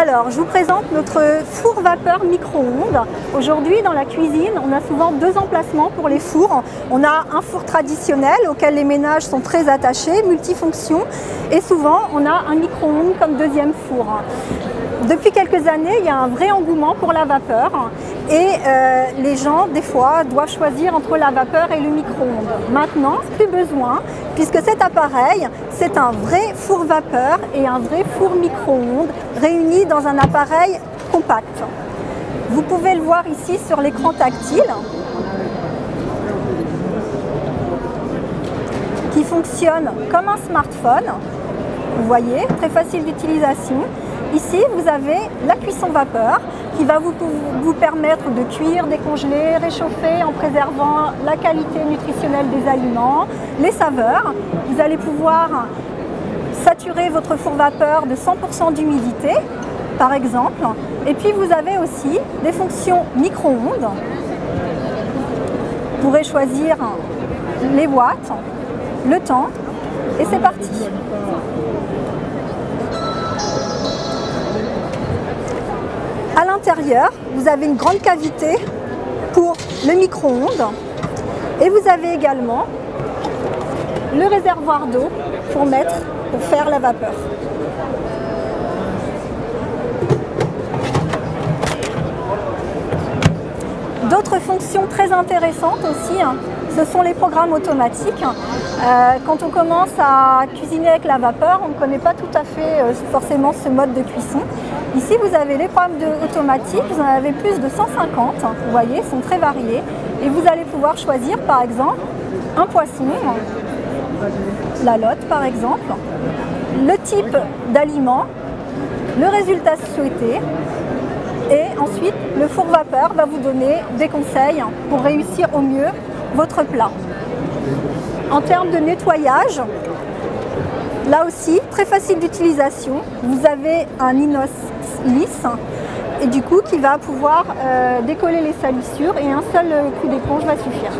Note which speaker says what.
Speaker 1: Alors, je vous présente notre four vapeur micro-ondes. Aujourd'hui, dans la cuisine, on a souvent deux emplacements pour les fours. On a un four traditionnel auquel les ménages sont très attachés, multifonction, et souvent on a un micro-ondes comme deuxième four. Depuis quelques années, il y a un vrai engouement pour la vapeur et les gens, des fois, doivent choisir entre la vapeur et le micro-ondes. Maintenant, plus besoin, puisque cet appareil, c'est un vrai four vapeur et un vrai four micro-ondes réunis dans un appareil compact. Vous pouvez le voir ici sur l'écran tactile qui fonctionne comme un smartphone. Vous voyez, très facile d'utilisation. Ici, vous avez la cuisson vapeur qui va vous permettre de cuire, décongeler, réchauffer en préservant la qualité nutritionnelle des aliments, les saveurs. Vous allez pouvoir saturer votre four vapeur de 100% d'humidité, par exemple. Et puis, vous avez aussi des fonctions micro-ondes. Vous pourrez choisir les watts, le temps, et c'est parti. À l'intérieur, vous avez une grande cavité pour le micro-ondes et vous avez également le réservoir d'eau pour faire la vapeur. D'autres fonctions très intéressantes aussi, ce sont les programmes automatiques. Quand on commence à cuisiner avec la vapeur, on ne connaît pas tout à fait forcément ce mode de cuisson. Ici, vous avez les programmes automatiques, vous en avez plus de 150, vous voyez, ils sont très variés. Et vous allez pouvoir choisir par exemple un poisson, la lotte par exemple, le type d'aliment, le résultat souhaité. Et ensuite, le four vapeur va vous donner des conseils pour réussir au mieux votre plat. En termes de nettoyage, là aussi, très facile d'utilisation. Vous avez un inox lisse et du coup qui va pouvoir décoller les salissures et un seul coup d'éponge va suffire.